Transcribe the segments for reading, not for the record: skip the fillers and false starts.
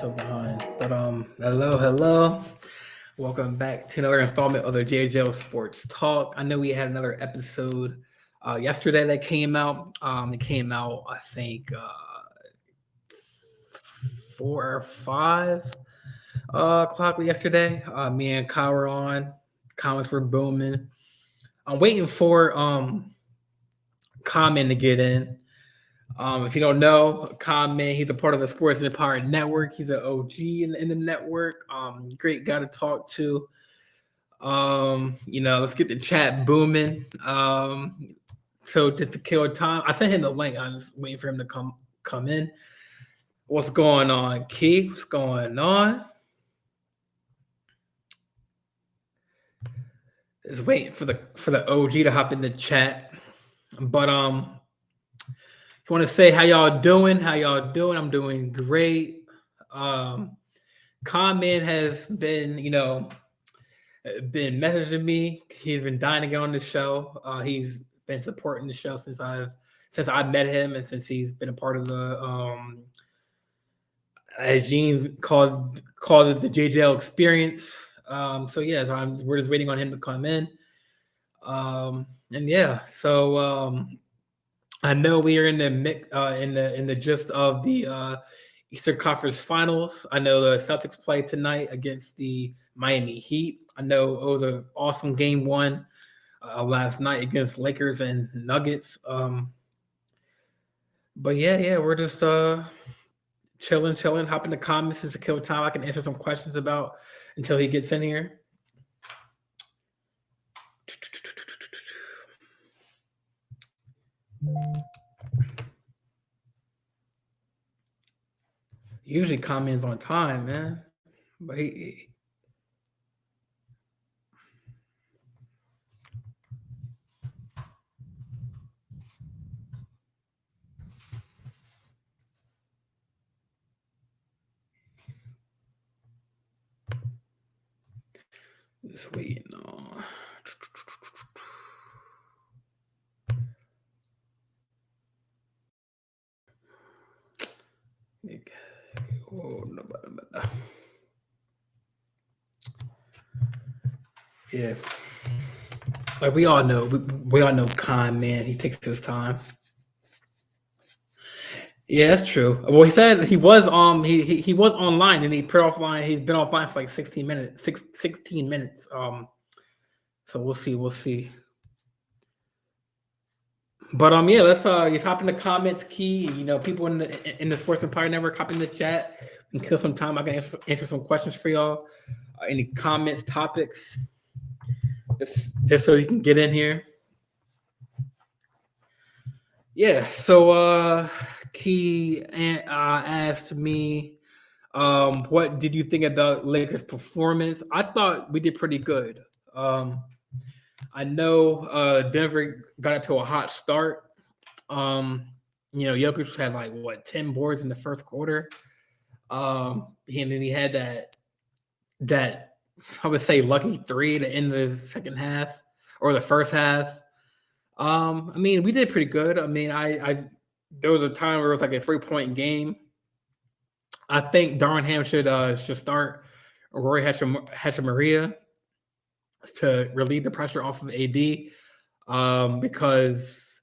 so behind. But hello. Welcome back to another installment of the JJL Sports Talk. I know we had another episode yesterday that came out. It came out, I think, 4 or 5 o'clock yesterday. Me and Kyle were on. Comments were booming. I'm waiting for Common to get in. If you don't know, Common, he's a part of the Sports Empire Network. He's an OG in the network. Great guy to talk to. Let's get the chat booming. So just to kill time, I sent him the link. I'm just waiting for him to come in. What's going on, Key? What's going on? Just waiting for the OG to hop in the chat. But if you want to say how y'all doing, I'm doing great. Comment has been, been messaging me. He's been dying to get on the show. He's been supporting the show since I met him and since he's been a part of the as Gene called it the JJL experience. We're just waiting on him to come in. I know we are in the gist of the Eastern Conference Finals. I know the Celtics play tonight against the Miami Heat. I know it was an awesome game one last night against Lakers and Nuggets. We're just chilling, hopping the comments just to kill time. I can answer some questions about until he gets in here. Usually comments on time, man. But just waiting on. Yeah, like we all know, Khan, man, he takes his time. Yeah, that's true. Well, he said he was he was online and he put offline. He's been offline for like 16 minutes. 16 minutes. So we'll see. But let's just hop in the comments, Key. People in the Sports Empire Network, hop in the chat and kill some time. I can answer some questions for y'all. Any comments, topics, just so you can get in here. Yeah. So Key asked me, what did you think about Lakers' performance? I thought we did pretty good. I know Denver got it to a hot start. Jokic had like 10 boards in the first quarter. And then he had that I would say lucky three to end the second half or the first half. We did pretty good. I there was a time where it was like a 3-point game. I think Darnham should start Rory Hachimura to relieve the pressure off of AD, because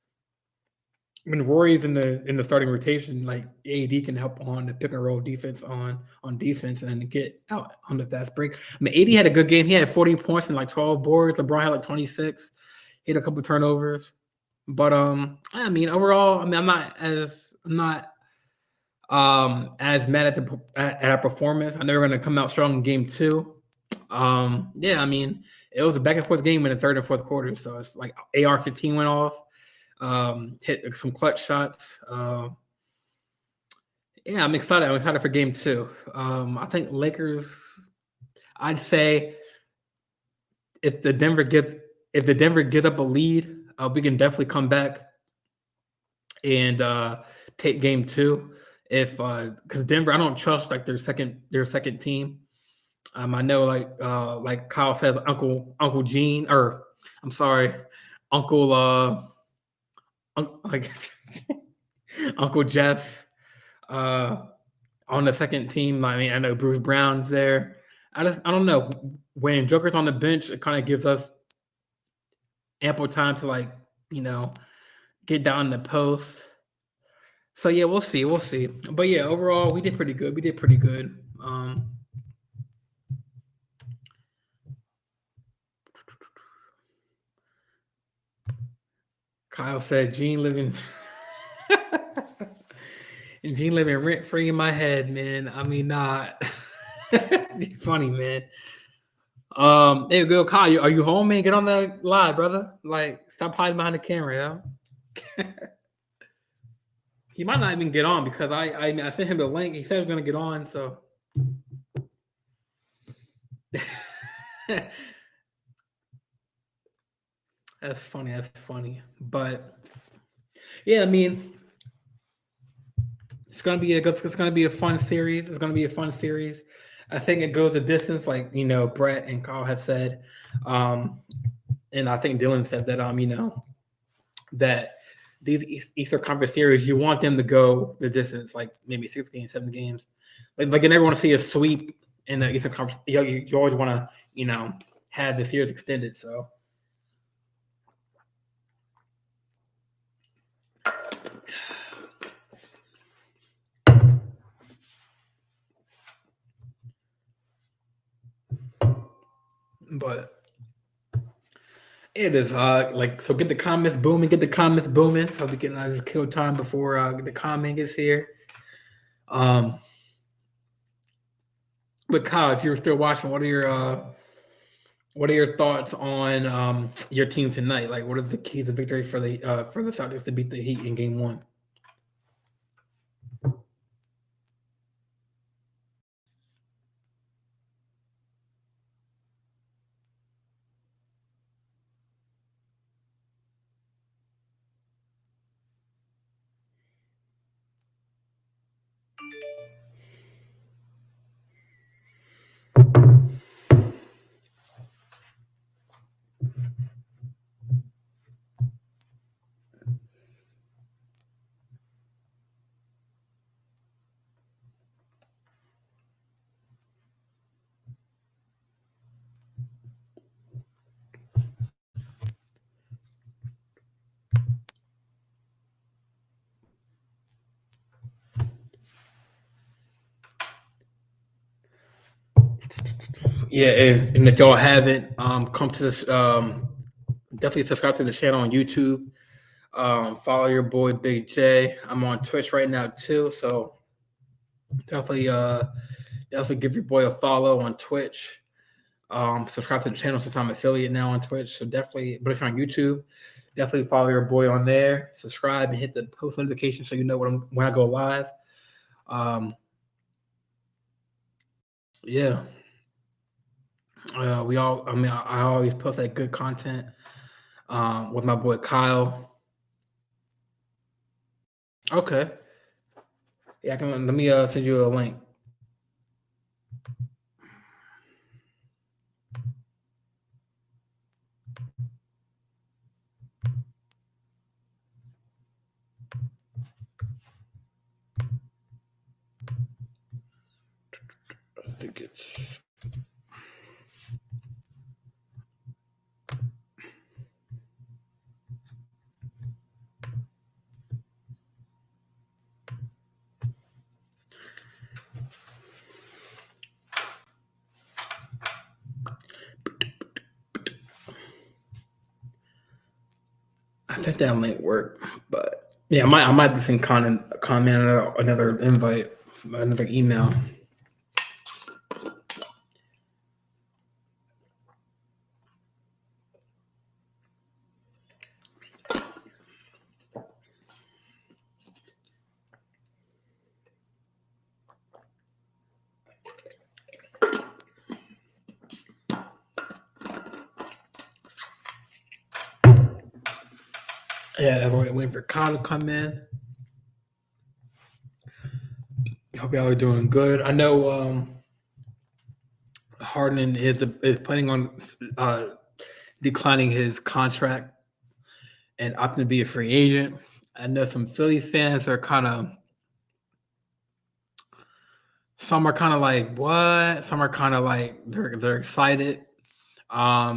when Rory's in the starting rotation, like AD can help on the pick and roll defense on defense and then get out on the fast break. AD had a good game. He had 40 points and like 12 boards. LeBron had like 26. He had a couple turnovers. But overall, I'm not as mad at our performance. I know we're going to come out strong in game 2. It was a back and forth game in the third and fourth quarter. So it's like AR-15 went off, hit some clutch shots. I'm excited. I'm excited for game 2. I think Lakers. I'd say if the Denver gives up a lead, we can definitely come back and take game 2. If because Denver, I don't trust like their second team. I know like Kyle says, Uncle Gene, or I'm sorry, Uncle Uncle Jeff. on the second team. I mean, I know Bruce Brown's there. I don't know. When Joker's on the bench, it kind of gives us ample time to like, you know, get down in the post. So yeah, we'll see. We'll see. But yeah, overall, we did pretty good. We did pretty good. Kyle said Gene living Gene living rent free in my head, man. I mean, not it's funny, man. Hey, go, Kyle. Are you home, man? Get on the live, brother. Like, stop hiding behind the camera, yo. He might not even get on because I sent him the link. He said he was gonna get on, so that's funny. That's funny. But yeah, I mean, it's gonna be a fun series. It's gonna be a fun series. I think it goes a distance, like Brett and Carl have said, and I think Dylan said that that these Eastern Conference series, you want them to go the distance, like maybe 6 games, 7 games. Like you never want to see a sweep in the Eastern Conference. You always want to have the series extended. So. But it is so get the comments booming, so we can just kill time before the comment gets here. But Kyle, if you're still watching, what are your thoughts on your team tonight? Like, what are the keys of victory for the Celtics to beat the Heat in Game 1? Yeah, and if y'all haven't, come to this. Definitely subscribe to the channel on YouTube. Follow your boy Big J. I'm on Twitch right now too, so definitely give your boy a follow on Twitch. Subscribe to the channel since I'm affiliate now on Twitch. So definitely, but if you're on YouTube, definitely follow your boy on there. Subscribe and hit the post notification so you know when I go live. Yeah. I always post that good content with my boy Kyle. Okay. Yeah, let me send you a link. I think it's. I think that link worked, but yeah, I might have send comment another invite, another email. Yeah, everyone waiting for Kyle to come in. Hope y'all are doing good. I know Harden is planning on declining his contract and opting to be a free agent. I know some Philly fans are kind of some are kind of like what? Some are kind of like they're excited.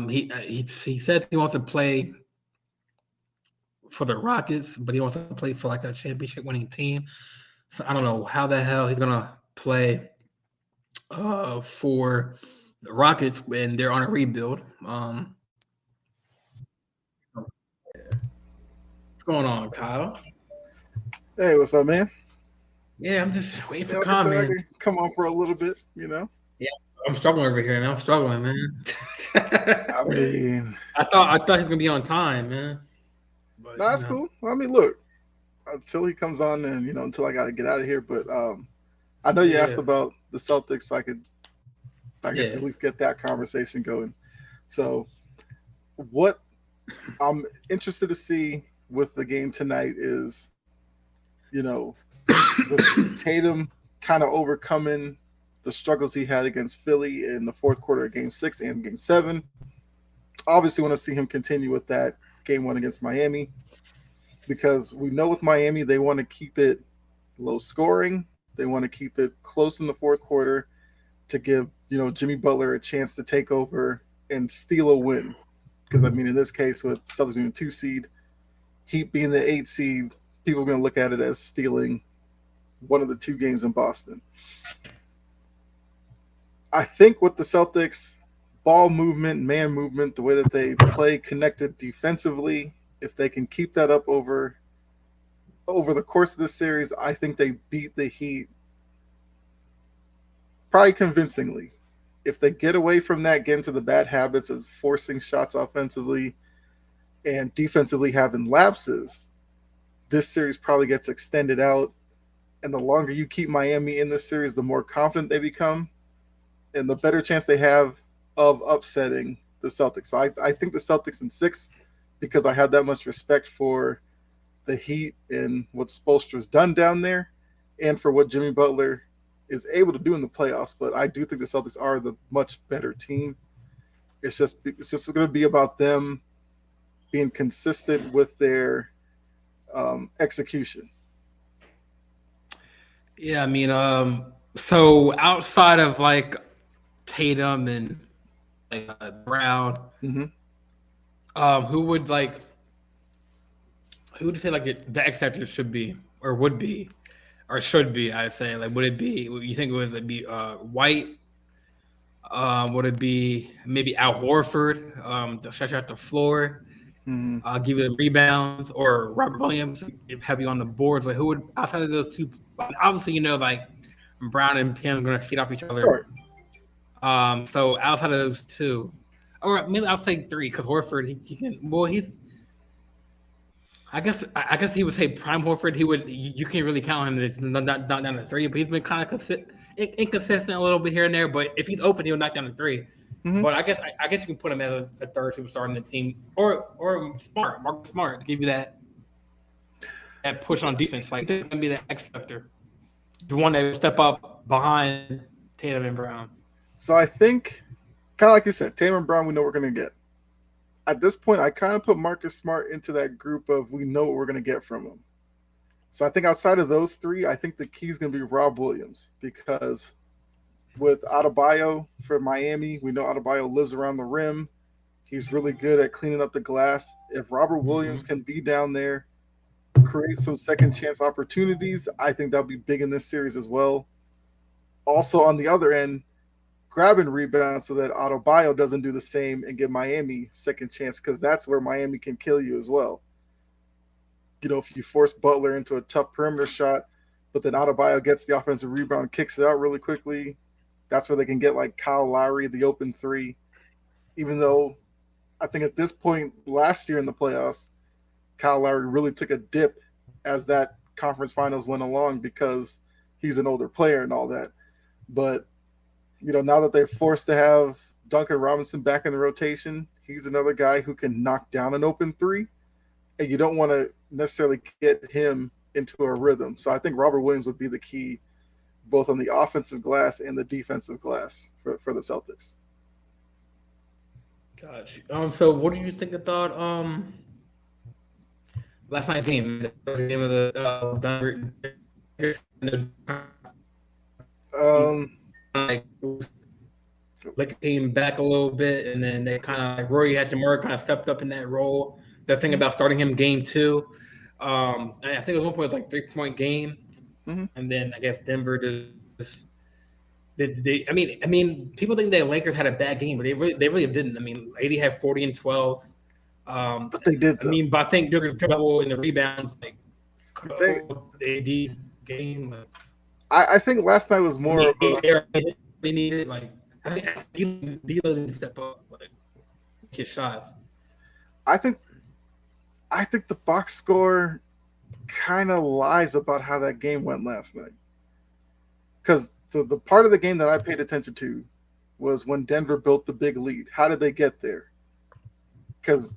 He says he wants to play for the Rockets, but he wants to play for like a championship winning team. So I don't know how the hell he's gonna play for the Rockets when they're on a rebuild. What's going on, Kyle? Hey, what's up, man? Yeah, I'm just waiting for Yeah, like I said, I comments. can come on for a little bit, you know. Yeah, I'm struggling over here, man. I'm struggling, man. I mean, I thought he's gonna be on time, man. no, But that's cool. I mean, look, until he comes on, and until I got to get out of here. But I know you asked yeah, about the Celtics, so I could, I guess, yeah, at least get that conversation going. So, what I'm interested to see with the game tonight is, you know, with Tatum kind of overcoming the struggles he had against Philly in the fourth quarter of Game 6 and Game 7. Obviously, want to see him continue with that Game 1 against Miami because we know with Miami they want to keep it low scoring. They want to keep it close in the fourth quarter to give Jimmy Butler a chance to take over and steal a win. Because I mean, in this case, with Celtics being a 2 seed, Heat being the 8 seed, people are going to look at it as stealing one of the 2 games in Boston. I think with the Celtics, ball movement, man movement, the way that they play connected defensively, if they can keep that up over the course of this series, I think they beat the Heat probably convincingly. If they get away from that, get into the bad habits of forcing shots offensively and defensively having lapses, this series probably gets extended out. And the longer you keep Miami in this series, the more confident they become and the better chance they have of upsetting the Celtics. So I think the Celtics in 6 because I have that much respect for the Heat and what Spoelstra's done down there and for what Jimmy Butler is able to do in the playoffs. But I do think the Celtics are the much better team. It's just going to be about them being consistent with their execution. yeah. I mean, so outside of like Tatum and like Brown, Mm-hmm. who would like who would you say like the X factor should be or would be or should be? I say like would it be? You think it was it be White? Would it be maybe Al Horford to stretch out the floor, Mm-hmm. give you the rebounds, or Robert Williams have you on the board? Like who would outside of those two? Obviously, like Brown and Pam are going to feed off each other. Sure. So outside of those two, or maybe I'll say three because Horford he can. Well, he's I guess he would say prime Horford. He would you can't really count him to not down to three, but he's been kind of inconsistent a little bit here and there. But if he's open, he'll knock down to three. Mm-hmm. But I guess you can put him as a third superstar in the team, or Mark Smart to give you that push on defense. Like he's gonna be the X factor, the one that will step up behind Tatum and Brown. So I think, kind of like you said, Tatum and Brown, we know we're going to get. At this point, I kind of put Marcus Smart into that group of we know what we're going to get from him. So I think outside of those three, I think the key is going to be Rob Williams because with Adebayo for Miami, we know Adebayo lives around the rim. He's really good at cleaning up the glass. If Robert Williams can be down there, create some second chance opportunities, I think that'll be big in this series as well. Also, on the other end, grabbing rebounds so that Adebayo doesn't do the same and give Miami second chance because that's where Miami can kill you as well. If you force Butler into a tough perimeter shot, but then Adebayo gets the offensive rebound, kicks it out really quickly, that's where they can get like Kyle Lowry, the open three. Even though I think at this point last year in the playoffs, Kyle Lowry really took a dip as that conference finals went along because he's an older player and all that. But now that they're forced to have Duncan Robinson back in the rotation, he's another guy who can knock down an open three, and you don't want to necessarily get him into a rhythm. So I think Robert Williams would be the key, both on the offensive glass and the defensive glass for the Celtics. Gotcha. So what do you think about last night's game? The first game of the Like came back a little bit, and then they kind of like Rory Hachimura kind of stepped up in that role. The thing about starting him game 2, I think at one point it was like 3-point game, and then I guess Denver just I mean, people think the Lakers had a bad game, but they really didn't. I mean, AD had 40 and 12. But they did. But I think Joker's double in the rebounds, like AD's game. Like, I think last night was more of they needed like I think D'Lo didn't step up, like his shots. I think the box score kind of lies about how that game went last night. Because the part of the game that I paid attention to was when Denver built the big lead. How did they get there? Because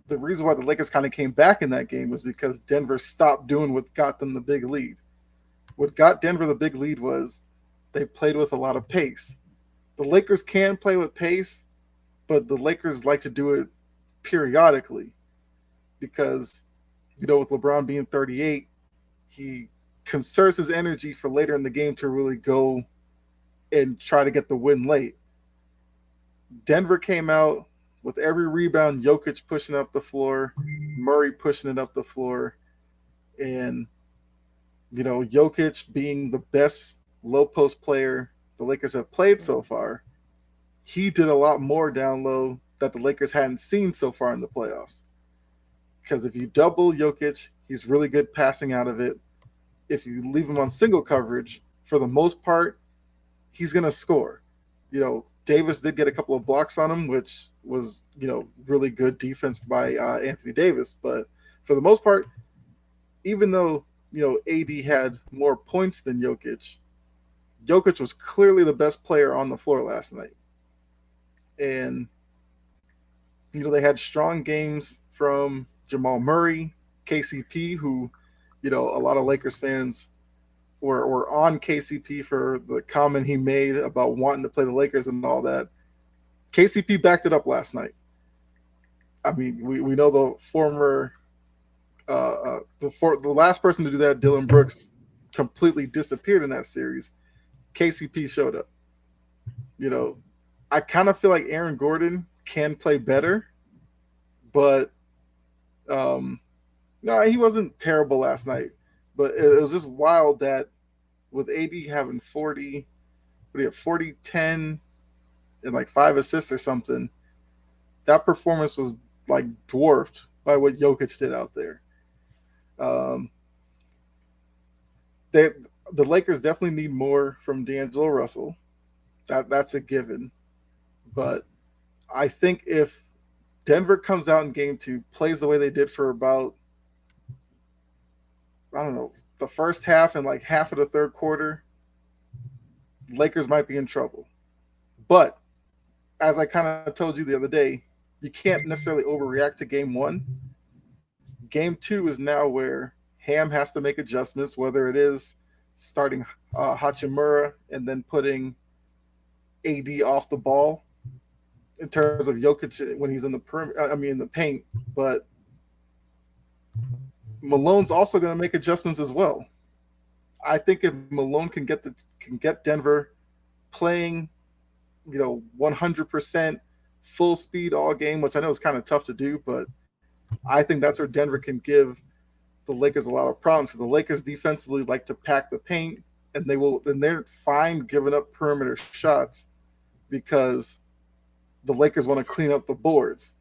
the reason why the Lakers kind of came back in that game was because Denver stopped doing what got them the big lead. What got Denver the big lead was they played with a lot of pace. The Lakers can play with pace, but the Lakers like to do it periodically because, with LeBron being 38, he conserves his energy for later in the game to really go and try to get the win late. Denver came out with every rebound, Jokic pushing up the floor, Murray pushing it up the floor, and Jokic being the best low post player the Lakers have played so far, he did a lot more down low that the Lakers hadn't seen so far in the playoffs. Because if you double Jokic, he's really good passing out of it. If you leave him on single coverage, for the most part, he's going to score. Davis did get a couple of blocks on him, which was, really good defense by Anthony Davis. But for the most part, even though, AD had more points than Jokic, Jokic was clearly the best player on the floor last night. And, they had strong games from Jamal Murray, KCP, who, a lot of Lakers fans were on KCP for the comment he made about wanting to play the Lakers and all that. KCP backed it up last night. I mean, we know the former the last person to do that, Dylan Brooks, completely disappeared in that series. KCP showed up. I kind of feel like Aaron Gordon can play better, but no, he wasn't terrible last night. But it was just wild that with AD having 40, 10, and like 5 assists or something, that performance was like dwarfed by what Jokic did out there. The Lakers definitely need more from D'Angelo Russell. That's a given. But I think if Denver comes out in game 2, plays the way they did for about, I don't know, the first half and like half of the third quarter, Lakers might be in trouble. But as I kind of told you the other day, you can't necessarily overreact to game 1. Game 2 is now where Ham has to make adjustments, whether it is starting Hachimura and then putting AD off the ball in terms of Jokic when he's in the paint. But Malone's also going to make adjustments as well. I think if Malone can get Denver playing, 100% full speed all game, which I know is kind of tough to do, but I think that's where Denver can give the Lakers a lot of problems, because the Lakers defensively like to pack the paint, and they're fine giving up perimeter shots because the Lakers want to clean up the boards.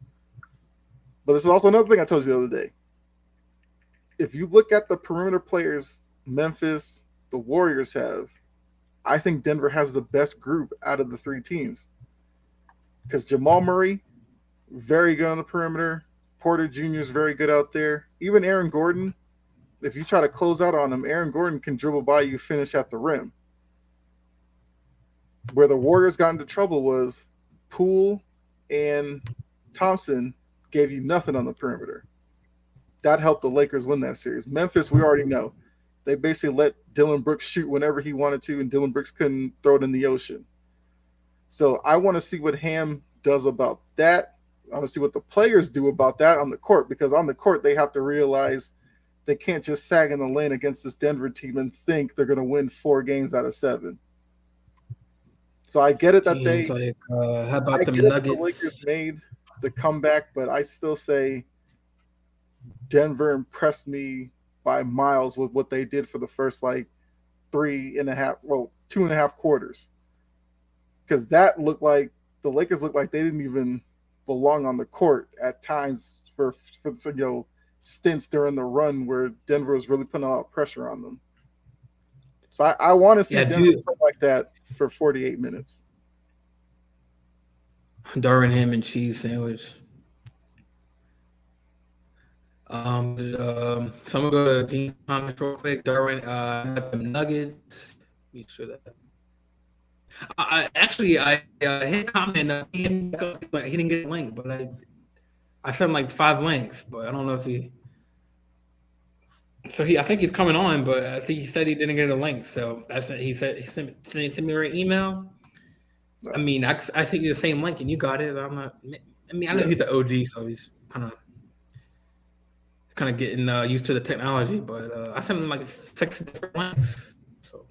But this is also another thing I told you the other day. If you look at the perimeter players Memphis, the Warriors have, I think Denver has the best group out of the 3 teams. Because Jamal Murray, very good on the perimeter. Porter Jr. is very good out there. Even Aaron Gordon, if you try to close out on him, Aaron Gordon can dribble by you, finish at the rim. Where the Warriors got into trouble was Poole and Thompson gave you nothing on the perimeter. That helped the Lakers win that series. Memphis, we already know. They basically let Dylan Brooks shoot whenever he wanted to, and Dylan Brooks couldn't throw it in the ocean. So I want to see what Ham does about that. I want to see what the players do about that on the court, because on the court they have to realize they can't just sag in the lane against this Denver team and think they're going to win 4 games out of 7. So I get it that Teams like, how I about them get it that the Lakers Nuggets? made the comeback, but I still say Denver impressed me by miles with what they did for the first like 2.5 quarters. Because that looked like the Lakers looked like they didn't even belong on the court at times for stints during the run where Denver was really putting a lot of pressure on them. So I want to see Yeah, Denver dude, play like that for 48 minutes. Darwin ham and cheese sandwich. So I'm gonna go to Gene's comments real quick. Darwin, got them Nuggets. Be sure that. I hit comment. He didn't get a link, but I sent him like 5 links, but I don't know if he. So I think he's coming on, but I think he said he didn't get a link. So that's he said he sent me an email. No. I mean, I think the same link, and you got it. I'm not. I mean, I know he's the OG, so he's kind of getting used to the technology. But I sent him like 6 different links. So,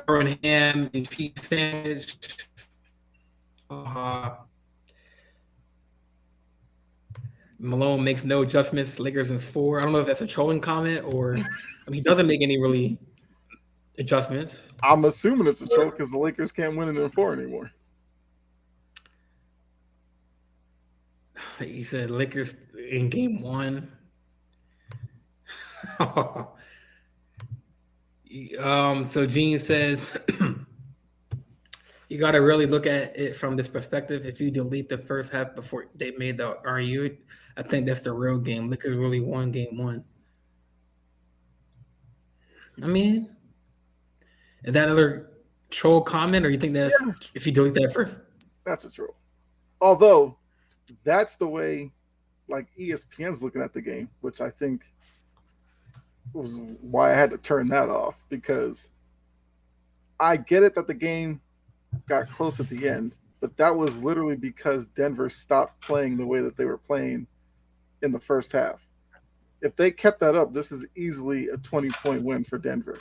Darwin ham and cheese sandwich. Malone makes no adjustments. Lakers in 4. I don't know if that's a trolling comment or he doesn't make any really adjustments. I'm assuming it's a troll because the Lakers can't win it in 4 anymore. He said Lakers in game 1. So Gene says you got to really look at it from this perspective. If you delete the first half before they made the RU, I think that's the real game. Lakers really won game 1. I mean, is that another troll comment, or you think that's if you delete that first? That's a troll. Although that's the way like ESPN's looking at the game, which I think was why I had to turn that off, because I get it that the game got close at the end, but that was literally because Denver stopped playing the way that they were playing in the first half. If they kept that up, this is easily a 20-point win for Denver.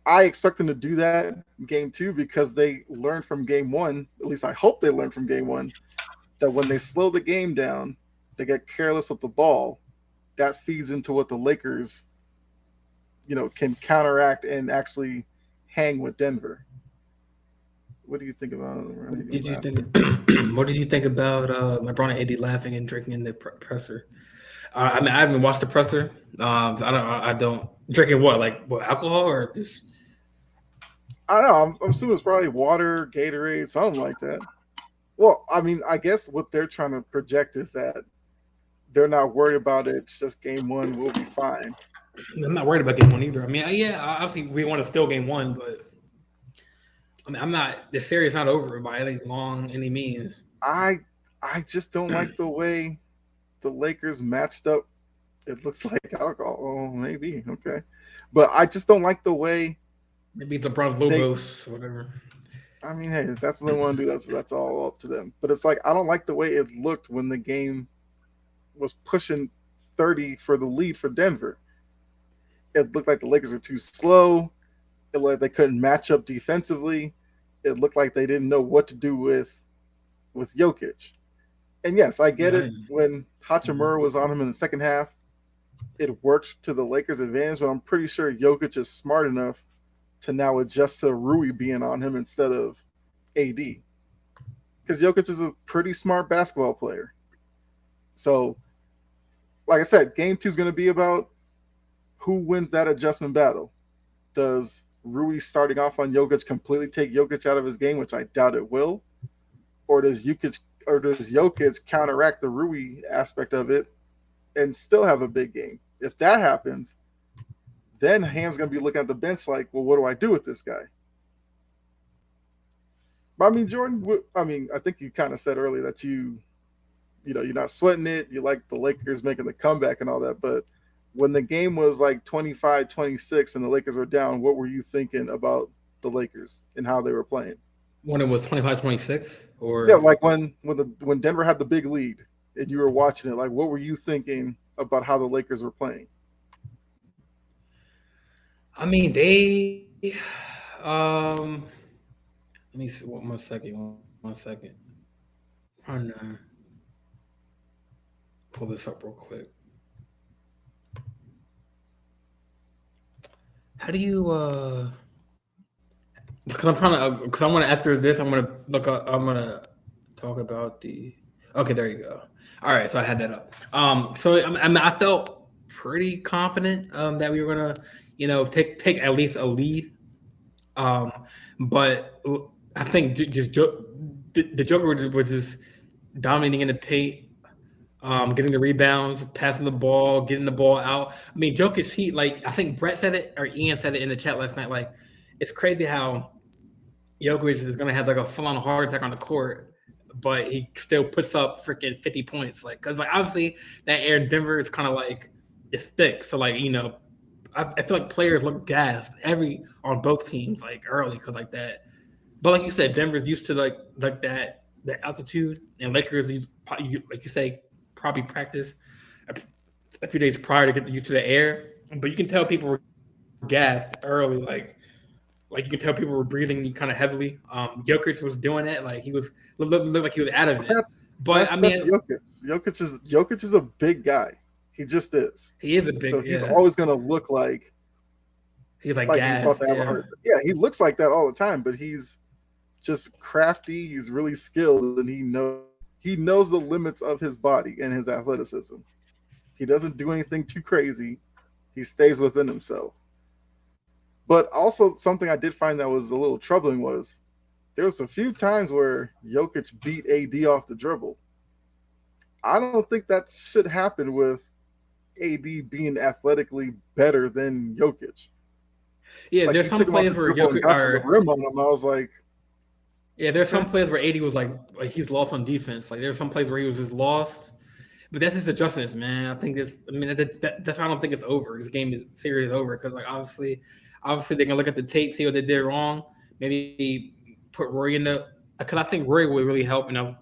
I expect them to do that in game 2 because they learned from game 1, at least I hope they learned from game 1, that when they slow the game down, they get careless with the ball. That feeds into what the Lakers, can counteract and actually hang with Denver. What do you think about it? What did you think about LeBron and AD laughing and drinking in the presser? I mean, I haven't watched the presser. I don't drinking what alcohol or just. I don't know. I'm assuming it's probably water, Gatorade, something like that. Well, I mean, I guess what they're trying to project is that they're not worried about it. It's just game 1. We'll be fine. I'm not worried about game 1 either. I mean, obviously we want to steal game 1, but I mean, I'm not. The series not over by any means. I just don't like the way the Lakers matched up. It looks like alcohol. Oh, maybe okay, but I just don't like the way. Maybe it's LeBron Lobos, whatever. I mean, hey, if that's what they want to do. That's all up to them. But it's like I don't like the way it looked when the game was pushing 30 for the lead for Denver. It looked like the Lakers were too slow. It looked like they couldn't match up defensively. It looked like they didn't know what to do with Jokic. And yes, I get it. When Hachimura was on him in the second half, it worked to the Lakers' advantage. But I'm pretty sure Jokic is smart enough to now adjust to Rui being on him instead of AD. Because Jokic is a pretty smart basketball player. So, like I said, game 2 is going to be about who wins that adjustment battle. Does Rui starting off on Jokic completely take Jokic out of his game, which I doubt it will? Or does Jokic counteract the Rui aspect of it and still have a big game? If that happens, then Ham's going to be looking at the bench like, well, what do I do with this guy? But I mean, Jordan, I think you kind of said earlier that you're not sweating it. You like the Lakers making the comeback and all that. But when the game was like 25-26 and the Lakers were down, what were you thinking about the Lakers and how they were playing? When it was 25-26? Or yeah, like when Denver had the big lead and you were watching it, like what were you thinking about how the Lakers were playing? I mean, they Um, let me see. 1 second. 1 second. Trying to pull this up real quick. How do you? Because I'm trying to. Because I want to after this. I'm gonna look. Up, I'm gonna talk about the. Okay, there you go. All right, so I had that up. So I felt pretty confident that we were gonna, take at least a lead. Um, but I think the Joker was just dominating in the paint, getting the rebounds, passing the ball, getting the ball out. I mean, Jokic, I think Brett said it or Ian said it in the chat last night. Like, it's crazy how Jokic is gonna have like a full-on heart attack on the court, but he still puts up freaking 50 points. Like, because obviously that air in Denver is kind of like it's thick. So I feel like players look gassed on both teams like early because like that. But like you said, Denver's used to like that altitude, and Lakers, like you say, probably practice a few days prior to get used to the air. But you can tell people were gassed early, like you can tell people were breathing kind of heavily. Jokic was doing it, like he was looked like he was out of it. But That's Jokic. Jokic is a big guy. He just is. He is a big. So he's always gonna look like he's like he's about to have a heart. Yeah, he looks like that all the time, but he's just crafty. He's really skilled, and he knows the limits of his body and his athleticism. He doesn't do anything too crazy. He stays within himself. But also something I did find that was a little troubling was there was a few times where Jokic beat AD off the dribble. I don't think that should happen with AD being athletically better than Jokic. Yeah, there's some plays where Jokic got the rim on him. I was like, yeah, there's some plays where AD was like he's lost on defense. Like there's some plays where he was just lost. But that's his adjustments, man. I think that's why I don't think it's over. This game is series over because like obviously they can look at the tape, see what they did wrong. Maybe put Roy in because I think Roy would really help in the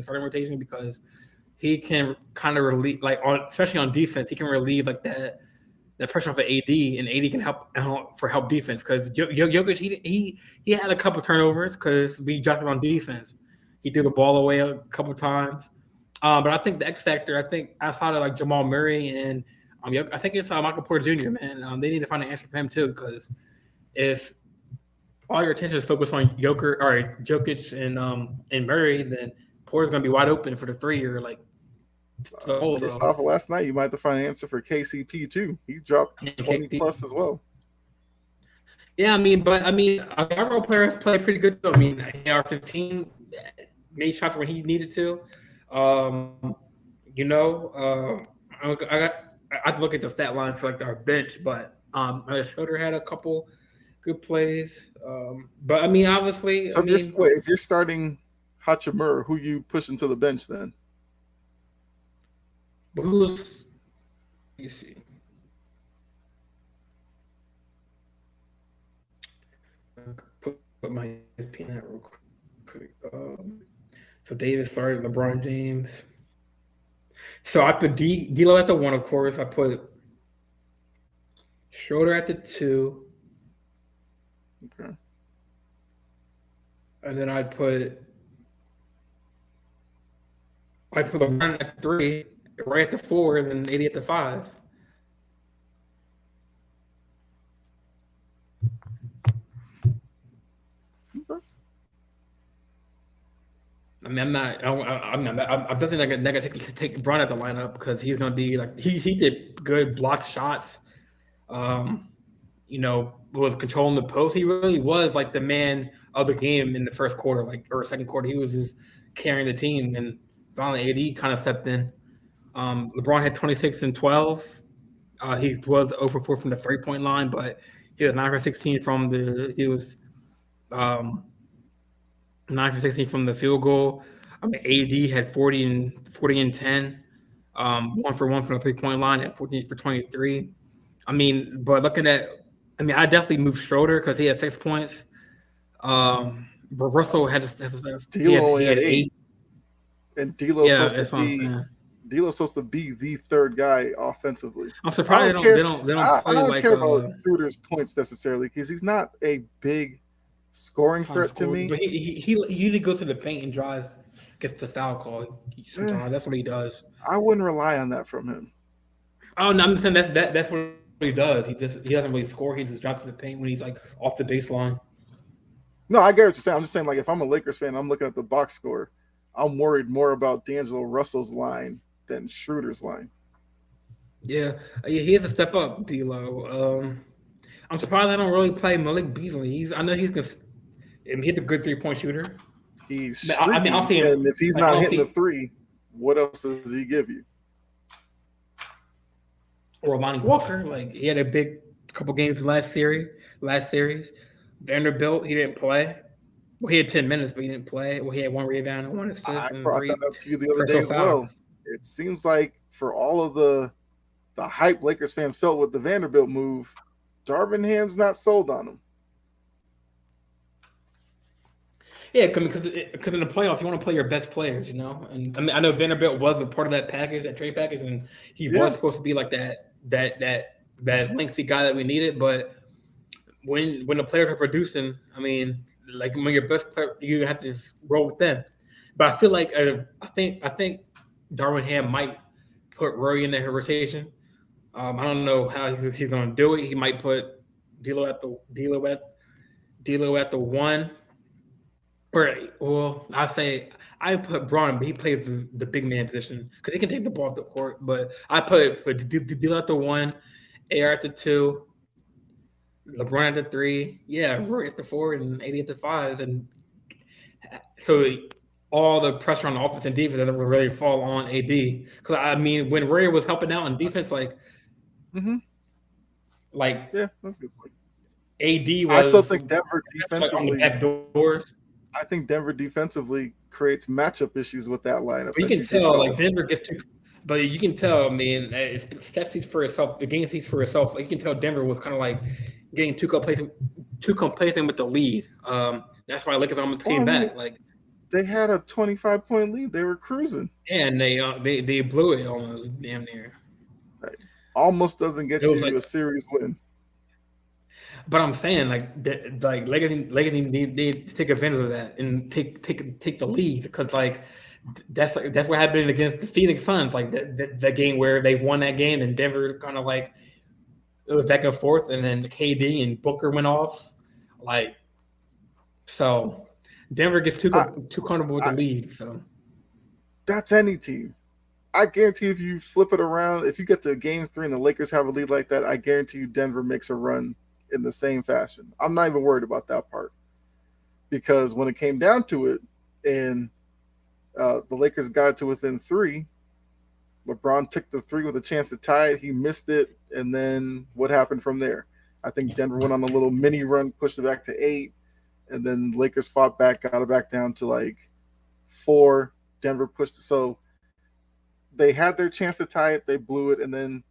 starting rotation because he can kind of relieve especially on defense, he can relieve like that pressure off of AD, and AD can help defense because Jokic he had a couple turnovers because we dropped it on defense. He threw the ball away a couple times. But I think the X factor, I think outside of like Jamal Murray and I think it's Michael Porter Jr., man. They need to find an answer for him too, because if all your attention is focused on Jokic and Murray, then Porter's gonna be wide open for the 3-year. Like based off of last night, you might have to find an answer for KCP too. He dropped 20 plus as well. Yeah, our role players play pretty good. I mean, AR-15 made shots when he needed to. I have to look at the stat line for like our bench, but Schroeder had a couple good plays. But I mean, obviously, so if you're starting Hachimura, who you pushing to the bench then? But let me see. Put my ESPN out real quick. So Davis started LeBron James. So I put D'Lo at the 1, of course. I put Schroeder at the 2. Okay. And then I'd put LeBron at 3, Ray at the 4, and then AD at the 5. I mean, I'm definitely not gonna take LeBron at the lineup because he's gonna be like he did good blocked shots. Was controlling the post. He really was like the man of the game in the first quarter, or second quarter. He was just carrying the team, and finally AD kind of stepped in. LeBron had 26 and 12. He was 0 for 4 from the 3-point line, but he was 9 for 16 from the 9 for 16 from the field goal. I mean, AD had 40 and 10, 1 for 1 from the 3-point line at 14 for 23. But looking at, I definitely moved Schroeder because he had 6 points. But Russell had D'Lo had 8. And D'Lo's supposed to be D'Lo's supposed to be the third guy offensively. I'm I surprised don't care. they don't I play don't like care about Schroeder's points necessarily because he's not a big scoring time threat to scorer, me. but he usually goes to the paint and drives, gets the foul call. Eh, Sometimes that's what he does. I wouldn't rely on that from him. Oh no, I'm just saying that's what he does. He doesn't really score. He just drops to the paint when he's like off the baseline. No, I get what you're saying. I'm just saying, like, if I'm a Lakers fan, I'm looking at the box score. I'm worried more about D'Angelo Russell's line than Schroeder's line. Yeah, he has to step up, D'Lo. I'm surprised I don't really play Malik Beasley. I know he's a good 3-point shooter. He's But I mean, I'll streaky, see him. and if he's Like not I'll hitting the see three, what else does he give you? or Lonnie Walker. Like he had a big couple games last series. Vanderbilt, he didn't play. Well, he had 10 minutes, but he didn't play. Well, he had 1 rebound and 1 assist I and brought that three up to you the other day personal as well. fouls. It seems like for all of the hype Lakers fans felt with the Vanderbilt move, Darvin Ham's not sold on him. Yeah, because in the playoffs, you want to play your best players, you know. And I mean, I know Vanderbilt was a part of that package, that trade package, and he Yeah, was supposed to be like that lengthy guy that we needed. But when the players are producing, I mean, like when your best player, you have to just roll with them. But I feel like I think Darwin Ham might put Rory in that rotation. I don't know how he's going to do it. He might put D'Lo at the D'Lo at the one. Or well, I say I put Braun, but he plays the big man position because he can take the ball off the court. But I put for D'Lo at the one, AR at the two, LeBron at the three, yeah, Rory at the four, and 80 at the five, and so all the pressure on the offense and defense doesn't really fall on AD. Because I mean, when Rory was helping out on defense, mm-hmm. like Yeah, that's a good point. AD I still was think Denver like on the defensively. back doors. I think Denver defensively creates matchup issues with that lineup But you that can you just tell, like called. Denver gets too. But you can tell. I mean, stat speaks for itself. The game speaks for itself. Like you can tell, Denver was kind of like getting too complacent with the lead. That's why Lakers almost Well, came I mean, back. Like, they had a 25-point lead. They were cruising. and they blew it almost damn near. Right. Almost doesn't It get was you like, a series win. but I'm saying like Lakers need to take advantage of that and take the lead because like that's what happened against the Phoenix Suns. Like the game where they won that game and Denver kind of like it was back and forth, and then KD and Booker went off. Like, so Denver gets too I, comfortable with the I, lead. So that's any team. I guarantee if you flip it around, if you get to game 3 and the Lakers have a lead like that, I guarantee you Denver makes a run in the same fashion. I'm not even worried about that part because when it came down to it and the Lakers got to within 3, LeBron took the 3 with a chance to tie it. He missed it. And then what happened from there? I think Denver went on a little mini run, pushed it back to 8. And then Lakers fought back, got it back down to like 4. Denver pushed it. So they had their chance to tie it. They blew it. And then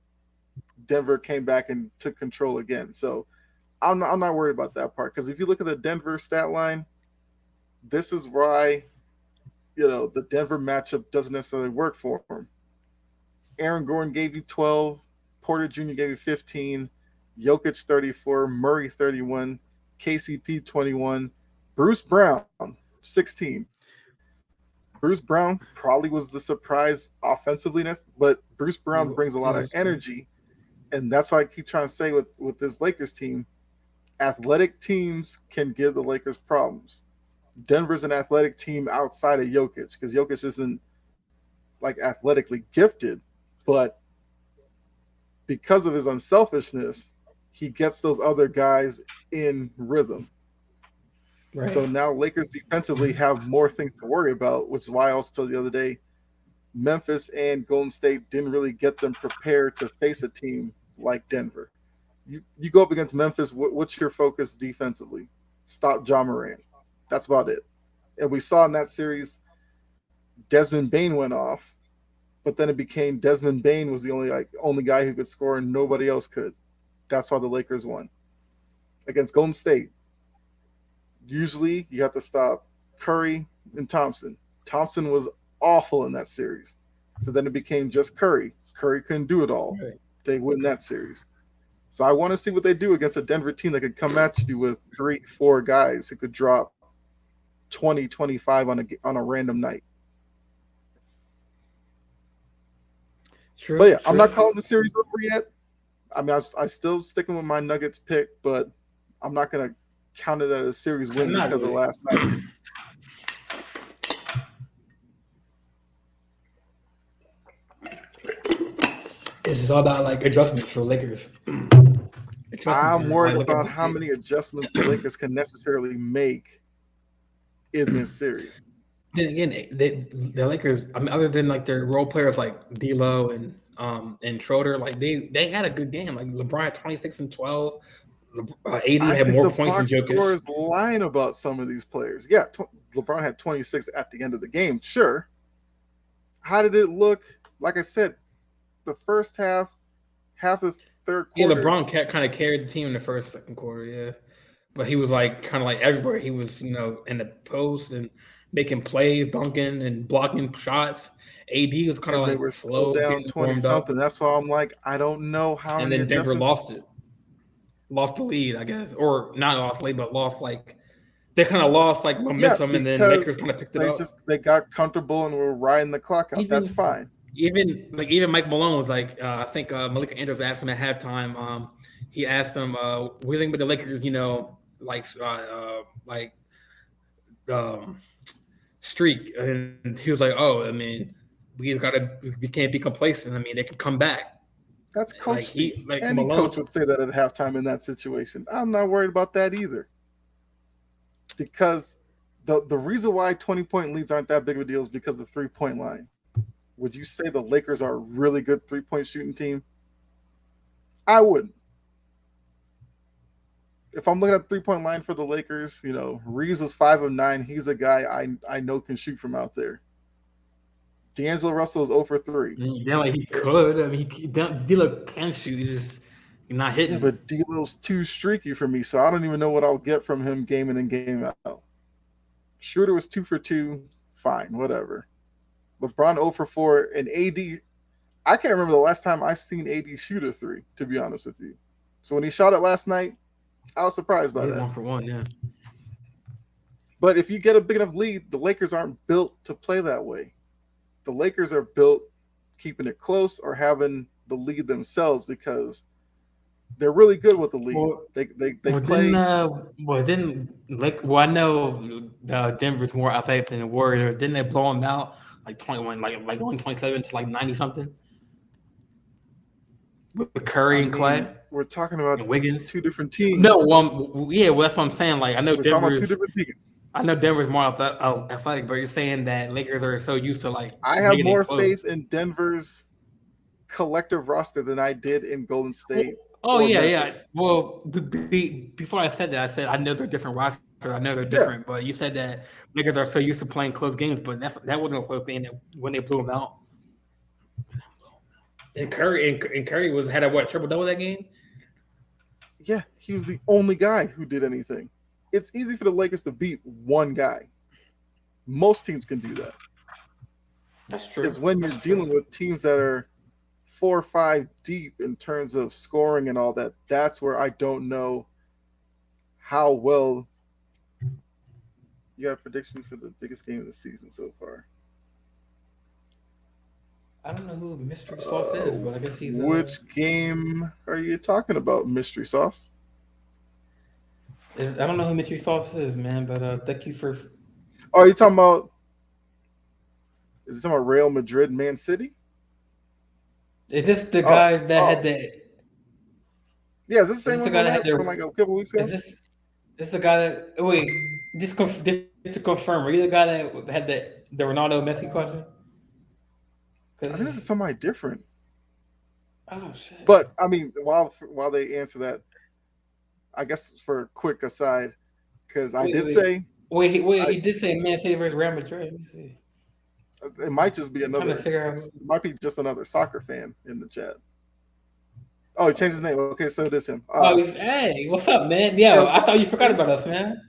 Denver came back and took control again. So I'm not worried about that part. Because if you look at the Denver stat line, this is why, the Denver matchup doesn't necessarily work for them. Aaron Gordon gave you 12. Porter Jr. gave you 15. Jokic 34. Murray 31. KCP 21. Bruce Brown 16. Bruce Brown probably was the surprise offensively, but Bruce Brown brings a lot of energy. And that's why I keep trying to say with this Lakers team, athletic teams can give the Lakers problems. Denver's an athletic team outside of Jokic because Jokic isn't like athletically gifted, but because of his unselfishness, he gets those other guys in rhythm. Right. So now Lakers defensively have more things to worry about, which is why I also told you the other day, Memphis and Golden State didn't really get them prepared to face a team like Denver. You go up against Memphis, what's your focus defensively? Stop Ja Morant. That's about it. And we saw in that series, Desmond Bane went off, but then it became Desmond Bane was the only guy who could score and nobody else could. That's why the Lakers won. Against Golden State, usually you have to stop Curry and Thompson. Thompson was awful in that series. So then it became just Curry. Curry couldn't do it all. Right. They win that series. So I want to see what they do against a Denver team that could come at you with 3-4 guys who could drop 20, 25 on a random night. True. But yeah, I'm not calling the series over yet. I mean, I still sticking with my Nuggets pick, but I'm not going to count it as a series win because of last night. It's all about like adjustments for Lakers. I'm worried about how many adjustments the Lakers can necessarily make in this series. Then again, the Lakers, I mean, other than like their role players like D'Lo and Schroeder, like they had a good game. Like LeBron had 26 and 12. AD had more points than Jokic. Scores lying about some of these players. Yeah, LeBron had 26 at the end of the game. Sure. How did it look? Like I said, the first half of the third quarter. Yeah, LeBron kind of carried the team in the first, second quarter. Yeah, but he was like kind of like everywhere. He was, in the post and making plays, dunking and blocking shots. AD was kind of like they were slow down 20 something. That's why I'm like, I don't know how. And then Denver lost the lead, I guess, or not lost the lead, but lost like they kind of lost like momentum, and then Lakers kind of picked it up. They got comfortable and were riding the clock out. That's fine. Even Mike Malone was like, I think Malika Andrews asked him at halftime. He asked him, "What do you think about the Lakers? Streak?" And he was like, "Oh, I mean, we can't be complacent. I mean, they can come back." That's coach. Any coach would say that at halftime in that situation. I'm not worried about that either, because the reason why 20-point leads aren't that big of a deal is because of the 3-point line. Would you say the Lakers are a really good 3-point shooting team? I wouldn't. If I'm looking at the 3-point line for the Lakers, Reeves was 5 of 9. He's a guy I know can shoot from out there. D'Angelo Russell is 0 for 3. Yeah, like he could. I mean, D'Lo can shoot. He's not hitting. Yeah, but D'Lo's too streaky for me, so I don't even know what I'll get from him game in and game out. Schroeder was 2 for 2. Fine, whatever. LeBron 0 for 4, and AD, I can't remember the last time I seen AD shoot a 3, to be honest with you. So when he shot it last night, I was surprised by that. 1 for 1, yeah. But if you get a big enough lead, the Lakers aren't built to play that way. The Lakers are built keeping it close or having the lead themselves because they're really good with the lead. They play. I know Denver's more athletic than the Warriors. Didn't they blow them out like 21, like 127 to like 90 something? With Curry and Clay. We're talking about Wiggins. 2 different teams. No, that's what I'm saying. Like I know we're talking about 2 different teams. I know Denver's more athletic, but you're saying that Lakers are so used to like. I have more faith in Denver's collective roster than I did in Golden State. Oh yeah, Memphis. Yeah. Well, before I said that, I said I know they're different rosters. I know they're different, but you said that Lakers are so used to playing close games, but that wasn't a close game when they blew them out. And Curry had a triple-double that game? Yeah, he was the only guy who did anything. It's easy for the Lakers to beat one guy. Most teams can do that. That's true. It's when you're dealing with teams that are 4 or 5 deep in terms of scoring and all that. That's where I don't know how well. You got a prediction for the biggest game of the season so far? I don't know who Mystery Sauce is, but I guess he's. Which game are you talking about, Mystery Sauce? I don't know who Mystery Sauce is, man, but thank you for. Oh, you're talking about. Is it talking about Real Madrid, Man City? Is this the guy that had the? Yeah, is this the same one that had from like a couple weeks ago? Is this the guy that? Wait, just to confirm, are you the guy that had the Ronaldo Messi question? I think this is somebody different. Oh shit! But I mean, while they answer that, I guess for a quick aside, because he did say Man City versus Real Madrid. Let me see. It might just be another. It might be just another soccer fan in the chat. Oh, he changed his name. Okay, so it is him. Hey, what's up, man? Yeah, I thought you forgot about us, man.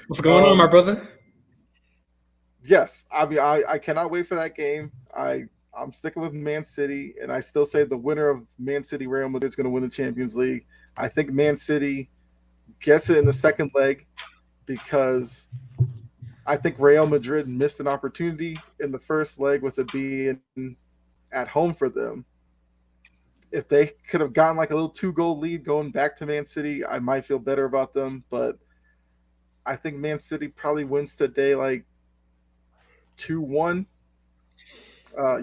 What's going on, my brother? Yes, I mean I cannot wait for that game. I'm sticking with Man City, and I still say the winner of Man City Real Madrid is going to win the Champions League. I think Man City gets it in the second leg because I think Real Madrid missed an opportunity in the first leg with it being at home for them. If they could have gotten like a little 2 goal lead going back to Man City, I might feel better about them. But I think Man City probably wins today like 2-1.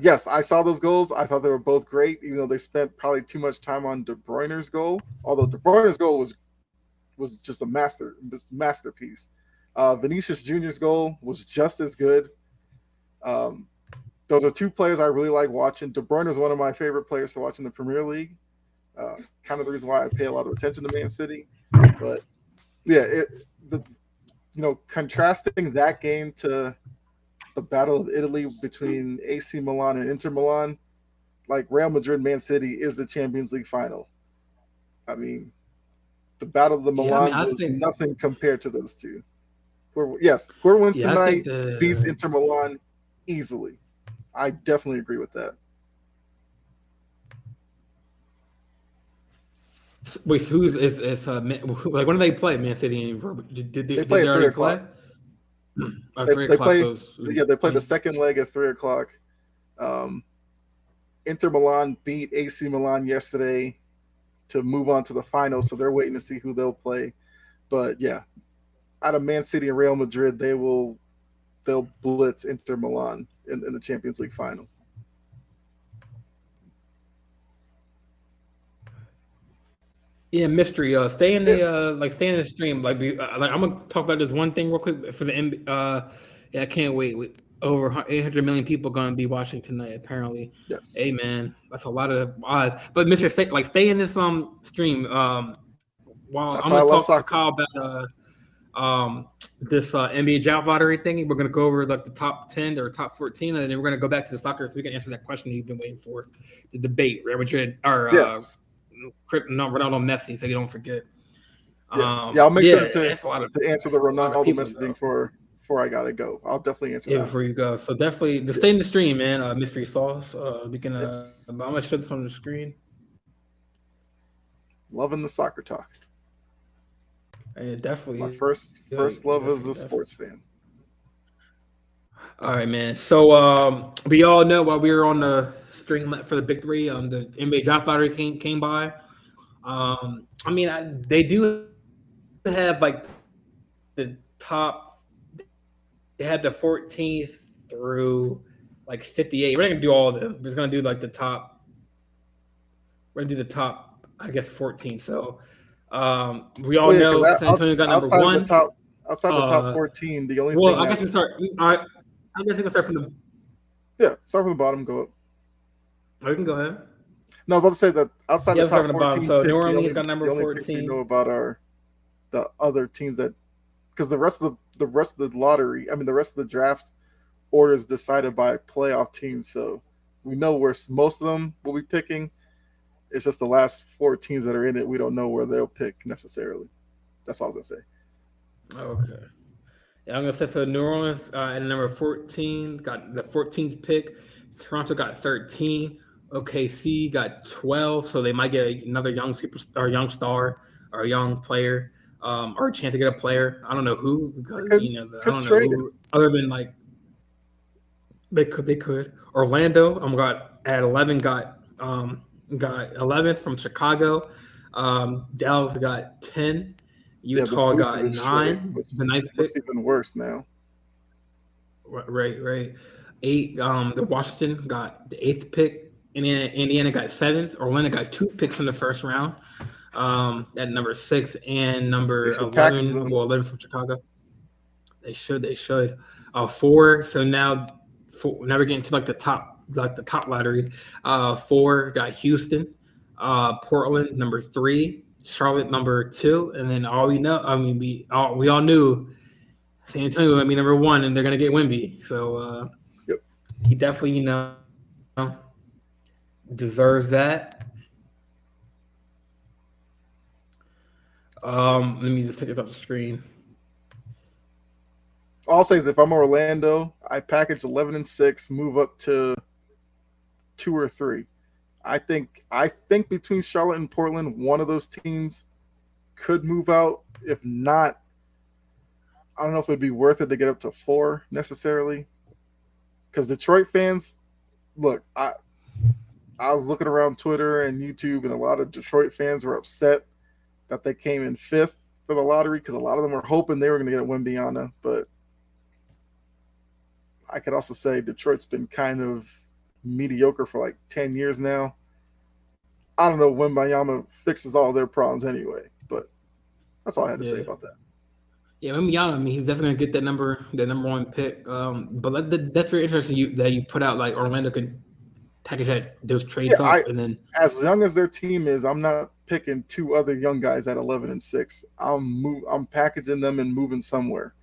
Yes, I saw those goals. I thought they were both great, even though they spent probably too much time on De Bruyne's goal. Although De Bruyne's goal was just a masterpiece. Vinicius Junior's goal was just as good. Um, those are two players I really like watching. De Bruyne is one of my favorite players to watch in the Premier League. Kind of the reason why I pay a lot of attention to Man City. But yeah, contrasting that game to the Battle of Italy between AC Milan and Inter Milan, like Real Madrid, Man City is the Champions League final. I mean, the Battle of the Yeah, I mean, Milans I was think nothing compared to those two. Whoever wins yeah, I think tonight beats the Inter Milan easily. I definitely agree with that. wait, so who's is like when do they play Man City and They did play they at three already play? o'clock. Oh, They, 3 o'clock. play. So Yeah, they play the when, second leg at 3 o'clock. Um, Inter Milan beat AC Milan yesterday to move on to the final, so they're waiting to see who they'll play. But yeah, out of Man City and Real Madrid, they'll blitz Inter Milan in the Champions League final. yeah, mystery. Stay in Yeah, the stay in the stream. Like I'm gonna talk about this one thing real quick for the yeah, I can't wait. Over 800 million people gonna be watching tonight. Apparently, hey yes. man, that's a lot of eyes. But Mister, stay in this stream. While I'm gonna That's why I talk love to Kyle soccer. about this NBA draft lottery thing. We're gonna go over like the top 10 or top 14, and then we're gonna go back to the soccer so we can answer that question you've been waiting for, the debate, Real Madrid or Yes. no, Ronaldo Messi, so you don't forget. Yeah. I'll make sure Yeah, to answer that's the a lot of Ronaldo people Messi thing though. before I gotta go. I'll definitely answer Yeah, that before one. you go, so definitely just Yeah. stay in the stream, man. Mystery sauce. We can. Yes. I'm gonna show this on the screen. Loving the soccer talk. And My definitely, first love as a definitely. sports fan. All right, man. So we all know while we were on the string for the big three, the NBA draft lottery came by. I mean, they do have like the top. They had the 14th through like 58. We're not gonna do all of them. We're just gonna do like the top. We're gonna do the top, I guess, 14. So we all Well, yeah, because know San Antonio got number one. outside the top Uh, 14, the only well, thing I guess we that's start. All right, I guess we can start from the. yeah, start from the bottom, go up. Oh, you can go ahead. No, I'm about to say that outside Yeah, the let's start top from the bottom. 14 So New picks, Orleans got the number only picks we know 14. about are the other teams that because the rest of the lottery, I mean the rest of the draft order is decided by playoff teams, so we know where most of them will be picking. It's just the last 4 teams that are in it. We don't know where they'll pick necessarily. That's all I was gonna say. Okay. Yeah, I'm gonna say for New Orleans at number 14, got the 14th pick. Toronto got 13. OKC got 12, so they might get another young superstar, young star, or a young player, or a chance to get a player. I don't know who They because I could don't know trade him. who other than like they could. Orlando got at 11 got 11th from Chicago. Dallas got 10. Yeah, the Utah got Vucevic trade, 9, which the ninth pick. looks even worse now. Right. 8. The Washington got the 8th pick. Indiana got 7th. Orlando got 2 picks in the first round. At number 6 and They number should package 11. them. Well, 11 from Chicago. They should. 4. So now we're getting to like the top lottery. 4 got Houston. Portland number 3. Charlotte number 2. And then all we know. I mean, we all knew San Antonio would be number 1, and they're gonna get Wemby. So Yep. he definitely deserves that. Let me just take it off the screen. all I'll say is if I'm Orlando, I package 11-6, move up to 2 or 3. I think between Charlotte and Portland, one of those teams could move out. If not, I don't know if it'd be worth it to get up to 4 necessarily. Because Detroit fans, look, I was looking around Twitter and YouTube, and a lot of Detroit fans were upset that they came in 5th for the lottery because a lot of them were hoping they were going to get Wembanyama. But I could also say Detroit's been kind of mediocre for like 10 years now. I don't know when Wembanyama fixes all their problems anyway, but that's all I had to say about that. Yeah, Wembanyama, I mean, he's definitely gonna get that number 1 pick. But that's very interesting that you put out like Orlando can package those trades up, and then as young as their team is, I'm not picking 2 other young guys at 11-6. I'm packaging them and moving somewhere,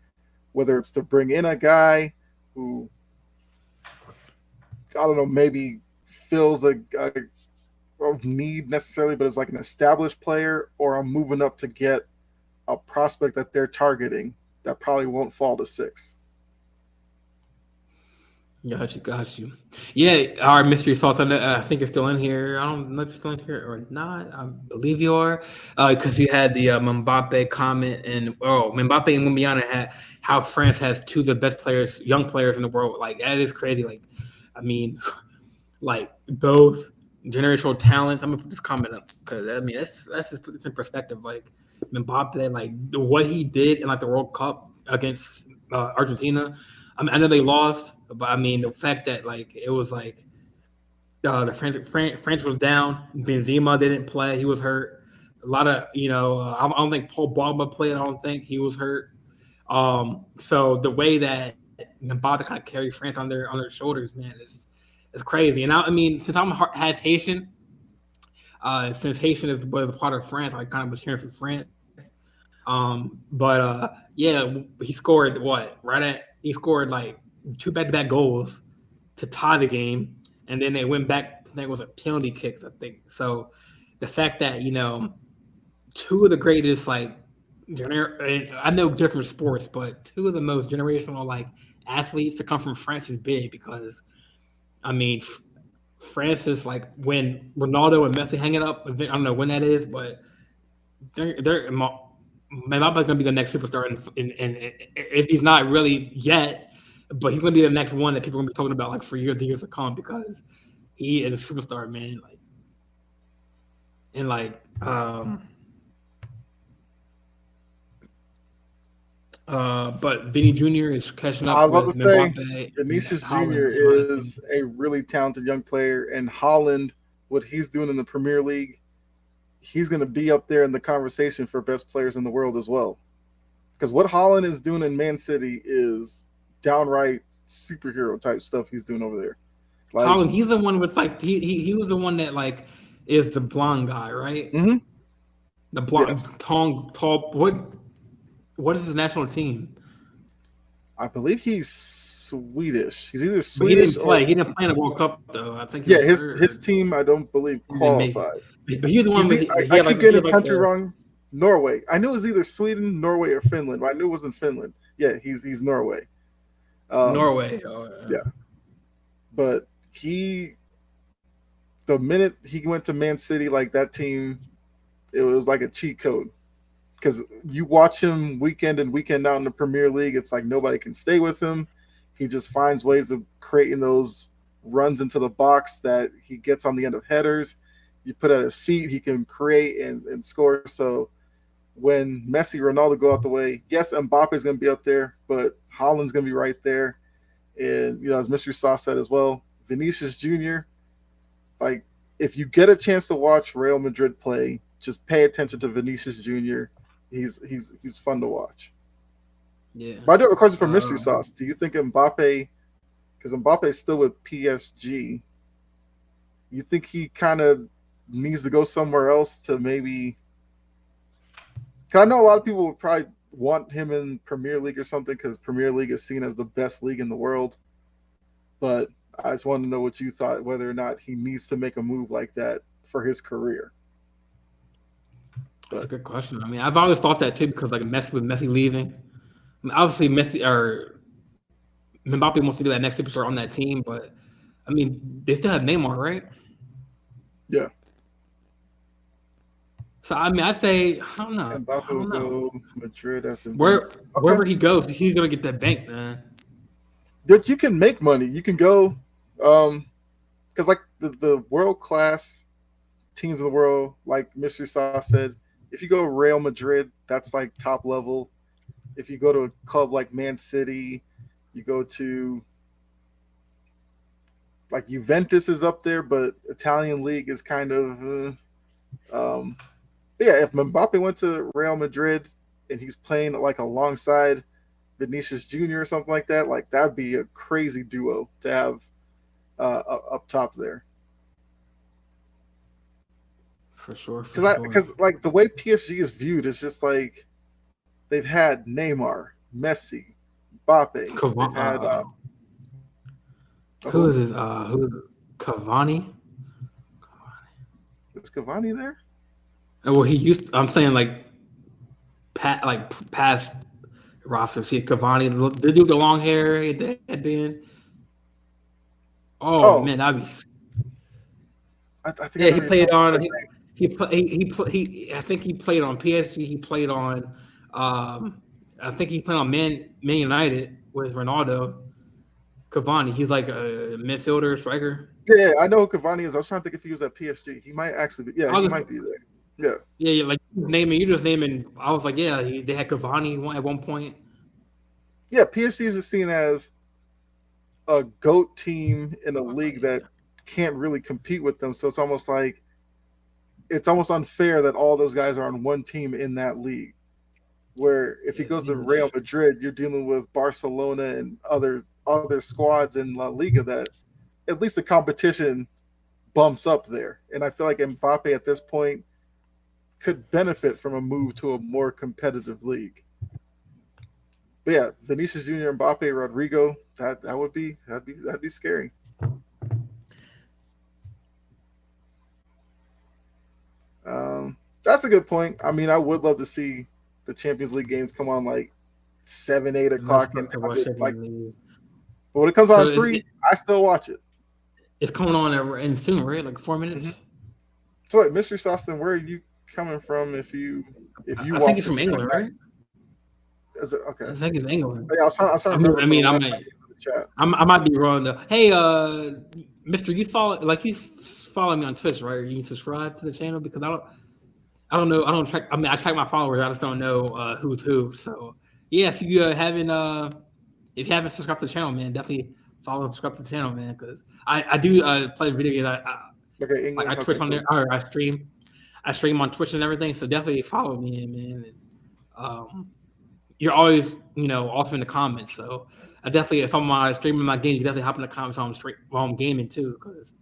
whether it's to bring in a guy who I don't know maybe fills a need necessarily, but is like an established player, or I'm moving up to get a prospect that they're targeting that probably won't fall to 6. Got you. Yeah, our mystery sauce. I think it's still in here. I don't know if it's still in here or not. I believe you are, because you had the Mbappe comment, and Mbappe and Wembanyama had how France has 2 of the best players, young players in the world. Like that is crazy. Like, I mean, like both generational talents. I'm gonna put this comment up because I mean let's just put this in perspective. Like Mbappe, like what he did in like the World Cup against Argentina. I mean, I know they lost, but I mean the fact that like it was like the France was down. Benzema didn't play; he was hurt. A lot of I don't think Paul Pogba played. I don't think he was hurt. So the way that Mbappe kind of carried France on their shoulders, man, is crazy. And I mean, since I'm half Haitian, since Haitian was a part of France, I kind of was cheering for France. Yeah, he scored he scored like 2 back-to-back goals to tie the game, and then they went back. I think it was a penalty kicks. I think so. The fact that 2 of the greatest like I know different sports, but 2 of the most generational like athletes to come from France is big because I mean France is like when Ronaldo and Messi hang it up. I don't know when that is, but they're Mbappe's gonna be the next superstar, and if he's not really yet, but he's gonna be the next one that people are gonna be talking about like for years and years to come because he is a superstar, man. Like and like but Vinny Jr. is catching up. I was about to say Mbappe, Vinicius Holland, Jr. is a really talented young player, and Holland, what he's doing in the Premier League, he's going to be up there in the conversation for best players in the world as well. Because what Holland is doing in Man City is downright superhero type stuff he's doing over there. Like, Holland, he's the one with like he was the one that like is the blonde guy, right? Mm-hmm. The blonde, tall. What is his national team? I believe he's Swedish. He's either Swedish. He didn't play. He didn't play in the World Cup though. I think. His team I don't believe qualified. But he's the one. I keep getting his country wrong. Norway. I knew it was either Sweden, Norway, or Finland, but I knew it wasn't Finland. Yeah, he's Norway. Norway. Yeah. But the minute he went to Man City, like that team, it was like a cheat code. Because you watch him weekend in, weekend out in the Premier League, it's like nobody can stay with him. He just finds ways of creating those runs into the box that he gets on the end of headers. You put at his feet, he can create and score. So when Messi, Ronaldo go out the way, yes, Mbappe is going to be up there, but Haaland's going to be right there. And, as Mr. Sauce said as well, Vinicius Jr., like, if you get a chance to watch Real Madrid play, just pay attention to Vinicius Jr. He's fun to watch. Yeah. But I do have a question for Mystery Sauce. Do you think Mbappe, because Mbappe is still with PSG, you think he kind of needs to go somewhere else to maybe? Because I know a lot of people would probably want him in Premier League or something because Premier League is seen as the best league in the world. But I just wanted to know what you thought, whether or not he needs to make a move like that for his career. That's a good question. I mean, I've always thought that too because like Messi leaving. I mean, obviously Messi or Mbappe wants to be that next superstar on that team, but I mean, they still have Neymar, right? Yeah. So I mean, I say I don't know. Mbappe I will don't know. go Madrid after Vinicius. Wherever he goes, he's gonna get that bank, man. But you can make money. You can go, because like the world class teams in the world, like Mr. Sauce said, if you go Real Madrid, that's like top level. If you go to a club like Man City, you go to like Juventus is up there, but Italian league is kind of. Yeah, if Mbappe went to Real Madrid and he's playing like alongside Vinicius Jr. or something like that, like that'd be a crazy duo to have up top there. For sure. Because like the way PSG is viewed is just like they've had Neymar, Messi, Mbappe. They've had who is this? Who is Cavani? Is Cavani there? Well, he used. I'm saying like past roster. See Cavani, the dude with the long hair, the headband. Oh man, that'd be. I think yeah, he played on. I think he played on PSG. He played on. I think he played on Man United with Ronaldo. Cavani, he's like a midfielder, striker. Yeah, I know who Cavani is. I was trying to think if he was at PSG. He might actually be. Yeah, he might be there. Yeah. Yeah, like you just naming. I was like, yeah, they had Cavani at one point. Yeah, PSG is just seen as a GOAT team in a league that can't really compete with them. So it's almost unfair that all those guys are on one team in that league. Where if he goes to Real Madrid, you're dealing with Barcelona and other squads in La Liga that at least the competition bumps up there. And I feel like Mbappe at this point could benefit from a move to a more competitive league. But yeah, Vinicius Jr., Mbappe, Rodrigo, that'd be scary. That's a good point. I mean, I would love to see the Champions League games come on like 7, 8 o'clock, and but when it comes on 3, I still watch it. It's coming on in soon, right? Like 4 minutes. Mm-hmm. So wait, Mr. Sostin, where are you coming from? If you I think it's from England, right? Is it okay? I think it's England. Yeah, I was trying to remember. I might be wrong though. Hey, Mister, you follow me on Twitch, right? Or you subscribe to the channel because I don't know. I don't track. I mean, I track my followers. I just don't know who's who. So yeah, if you haven't subscribed to the channel, man, definitely follow and subscribe to the channel, man. Because I do play video games. I Twitch on there, or I stream on Twitch and everything. So definitely follow me, man. And, you're always, awesome in the comments. So I definitely, if I'm streaming my games, you definitely hop in the comments while I'm gaming too, because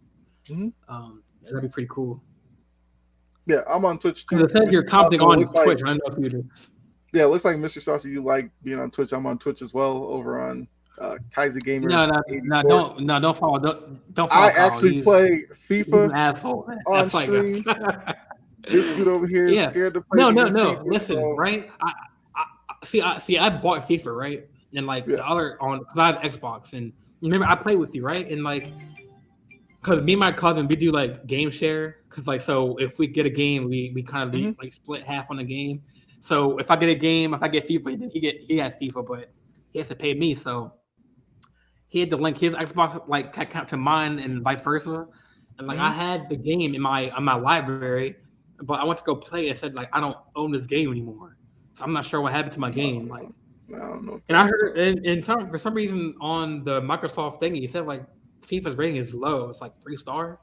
that'd be pretty cool. Yeah, I'm on Twitch too. It said you're commenting on Twitch. I don't know if you do. Yeah, it looks like Mr. Saucy, you like being on Twitch. I'm on Twitch as well over on Kaiser Gamer. No, don't follow. Don't follow. I actually play FIFA. He's an asshole, man. On stream. This dude over here is scared to play. No. Listen, right? I bought FIFA, right? And the other because I have Xbox, and remember I play with you, right? And because me and my cousin, we do game share. Because so if we get a game, we kind of split half on the game. So if I get a game, if I get FIFA, then he has FIFA, but he has to pay me. So he had to link his Xbox account to mine and vice versa. And I had the game in my library, but I went to go play and it said I don't own this game anymore. So I'm not sure what happened to my game. I don't know. And I heard for some reason on the Microsoft thingy, it said FIFA's rating is low. It's 3-star.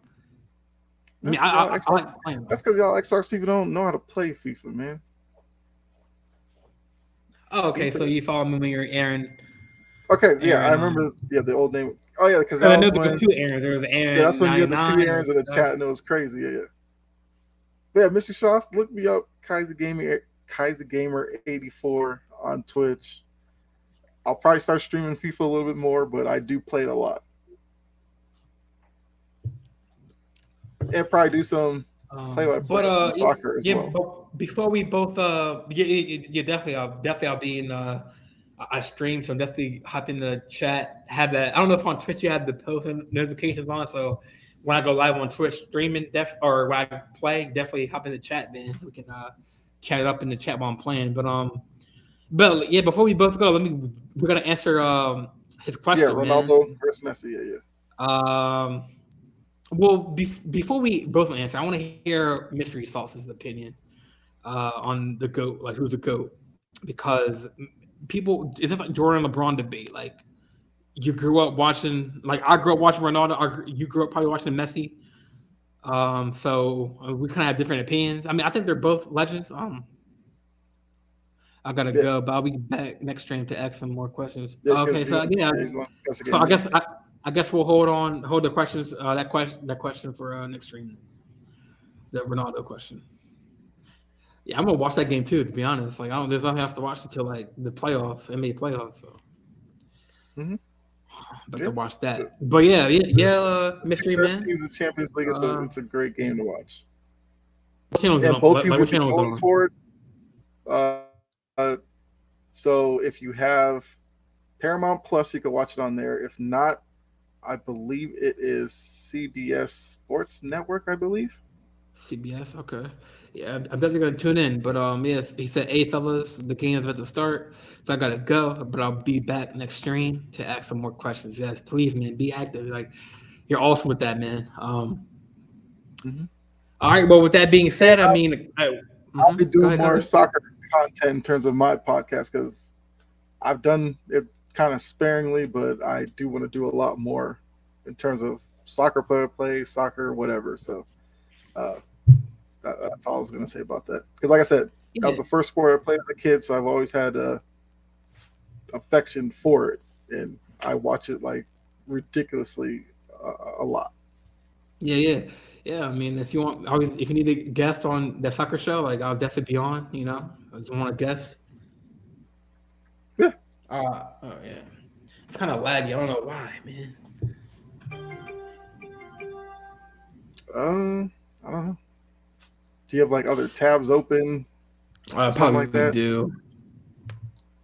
I mean, I like playing. That's because y'all Xbox people don't know how to play FIFA, man. Oh, okay. FIFA. So you follow me when you're Aaron. Okay, yeah, I remember. Yeah, the old name. Oh yeah, because I know there was 2 Aarons. There was Aaron. Yeah, that's when you had the 2 Aarons in the chat, and it was crazy. Yeah. But yeah, Mr. Sauce, look me up, Kaiser Gamer 84 on Twitch. I'll probably start streaming FIFA a little bit more, but I do play it a lot. And probably do some play-by-play, some soccer as well. But before we both, definitely, I'll be in. I stream, so definitely hop in the chat. Have that. I don't know if on Twitch you have the post notifications on, so when I go live on Twitch streaming, or when I play, definitely hop in the chat, man. We can chat it up in the chat while I'm playing. But yeah, before we both go, we're gonna answer his question, Yeah, Ronaldo versus Messi. Yeah. Well, before we both answer, I want to hear Mystery Sauce's opinion on the GOAT, like who's the GOAT, because people, it's just like Jordan LeBron debate. Like you grew up watching, like I grew up watching Ronaldo, you grew up probably watching Messi. So we kind of have different opinions. I mean, I think they're both legends. I gotta go, but I'll be back next stream to ask some more questions. Yeah, Okay, so so I guess we'll hold the questions. That question for next stream. The Ronaldo question. Yeah, I'm gonna watch that game too. To be honest, like there's nothing else to watch until like the playoffs, NBA playoffs. So, but to watch that. But yeah, mystery man. Teams of Champions League. It's a great game to watch. Both teams will be going forward. So if you have Paramount Plus, you can watch it on there. If not, I believe it is CBS Sports Network. I believe. CBS, okay. Yeah, I'm definitely gonna tune in. But yeah, he said, "Hey fellas, the game is about to start, so I gotta go. But I'll be back next stream to ask some more questions. Yes, please, man, be active. Like you're awesome with that, man. All right. Well, with that being said, I mean, I'll be doing more soccer content in terms of my podcast because I've done it kind of sparingly, but I do want to do a lot more in terms of soccer play, soccer, whatever. So that's all I was going to say about that. Because like I said, that was the first sport I played as a kid, so I've always had affection for it, and I watch it like ridiculously a lot. Yeah. I mean, if you need a guest on the soccer show, like I'll definitely be on. You know, I just want a guest. Yeah. Oh yeah. It's kind of laggy. I don't know why, man. I don't know. Do you have like other tabs open? Something like that? Do.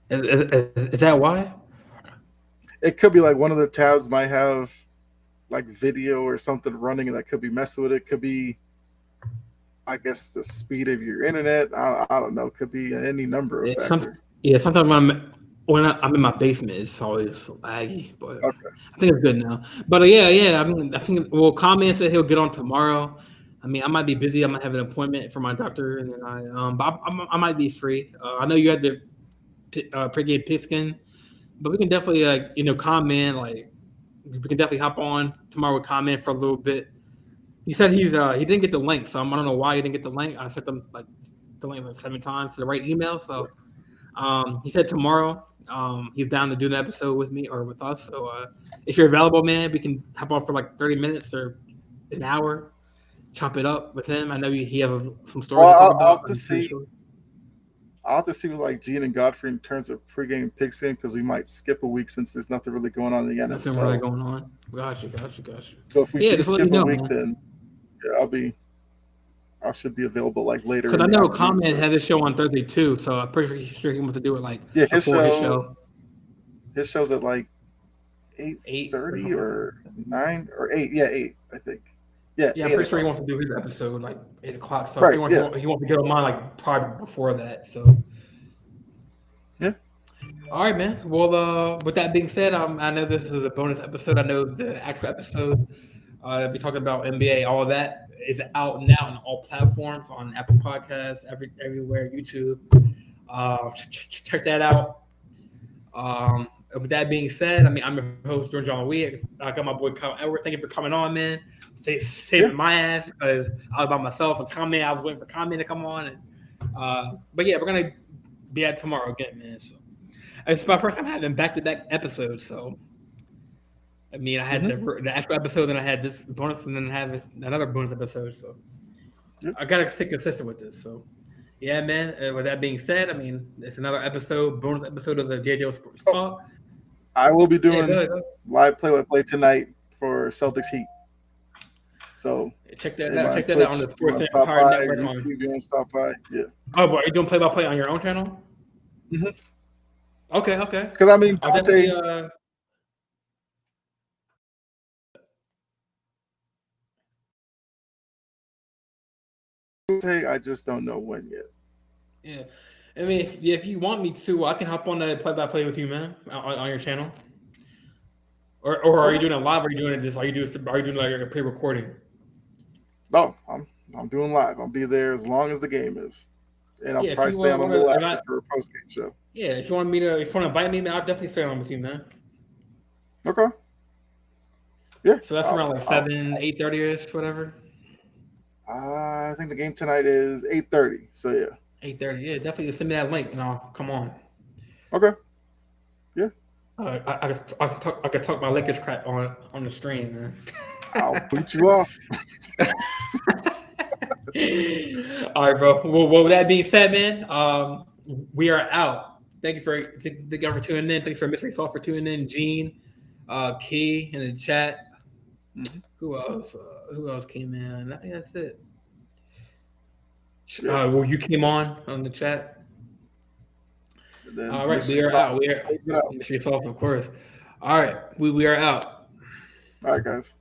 Is that why? It could be like one of the tabs might have like video or something running, and that could be messing with it. Could be, I guess, the speed of your internet. I don't know. Could be any number of factors. Sometimes when I'm in my basement, it's always laggy, but I think it's good now. But yeah. I think Comment said he'll get on tomorrow. I mean, I might be busy. I might have an appointment for my doctor, and then but I might be free. I know you had the pregame pigskin, but we can definitely Comment we can definitely hop on tomorrow with Comment for a little bit. He said he didn't get the link, so I don't know why he didn't get the link. I sent them the link 7 times to the right email, so. He said tomorrow he's down to do an episode with me or with us. So if you're available, man, we can hop on for like 30 minutes or an hour, chop it up with him. I know he has some stories to talk about. I'll have to see with like Gene and Godfrey in terms of pregame pigskin because we might skip a week since there's nothing really going on in the NFL. Nothing really going on. Gotcha. So if we do skip a week, then I should be available like later. Because I know Comment has a show on Thursday too, so I'm pretty sure he wants to do it like his before his show. His show's at like 8:30 or 9 or 8. Yeah, 8, I think. Yeah, I'm pretty sure he wants to do his episode like 8 o'clock. So he wants to get on mine like probably before that. So yeah. All right, man. Well, with that being said, I know this is a bonus episode. I know the actual episode that we talked about NBA, all of that is out now on all platforms, on Apple Podcasts, everywhere, YouTube. Check that out. With that being said, I mean, I'm your host, Jordan John Lee. I got my boy Kyle Edward. Thank you for coming on, man. Saving my ass because I was by myself. And I was waiting for Comment to come on. But yeah, we're gonna be at tomorrow again, man. So it's my first time having back-to-back episodes. So I mean, I had the actual episode, then I had this bonus, and then I have another bonus episode. So I gotta stay consistent with this. So yeah, man. With that being said, I mean, it's another bonus episode of the JJL Sports Talk. I will be doing live play-by-play tonight for Celtics Heat. So check that out. Check that out on the Sports Empire Network. YouTube, stop by. Yeah. Oh, boy, are you doing play-by-play on your own channel? Mm-hmm. Okay. Because I mean, I'll definitely. Dante, I just don't know when yet. Yeah. I mean, if you want me to, I can hop on the play-by-play with you, man, on your channel. Or are you doing it live? Or are you doing it just? Are you doing like a pre-recording? No, I'm doing live. I'll be there as long as the game is, and I'll Yeah. If probably you stay on a want little to, after for a post game show. yeah. If you want to invite me, man, I'll definitely stay on with you, man. Okay. Yeah. So that's around like 8:30 ish, whatever. I think the game tonight is 8:30. So yeah. 8:30. Yeah, definitely send me that link and I'll come on. Okay. Yeah. I could talk my Lakers crap on the stream, man. I'll boot you off. All right, bro. Well, with that being said, man, we are out. Thank you for tuning in. Thank you for Mystery Soft for tuning in. Gene, Key in the chat. Mm-hmm. Who else? Who else came in? I think that's it. Yeah. Well, you came on the chat. All right, we are out. We are Mystery Soft, of course. All right, we are out. All right, guys.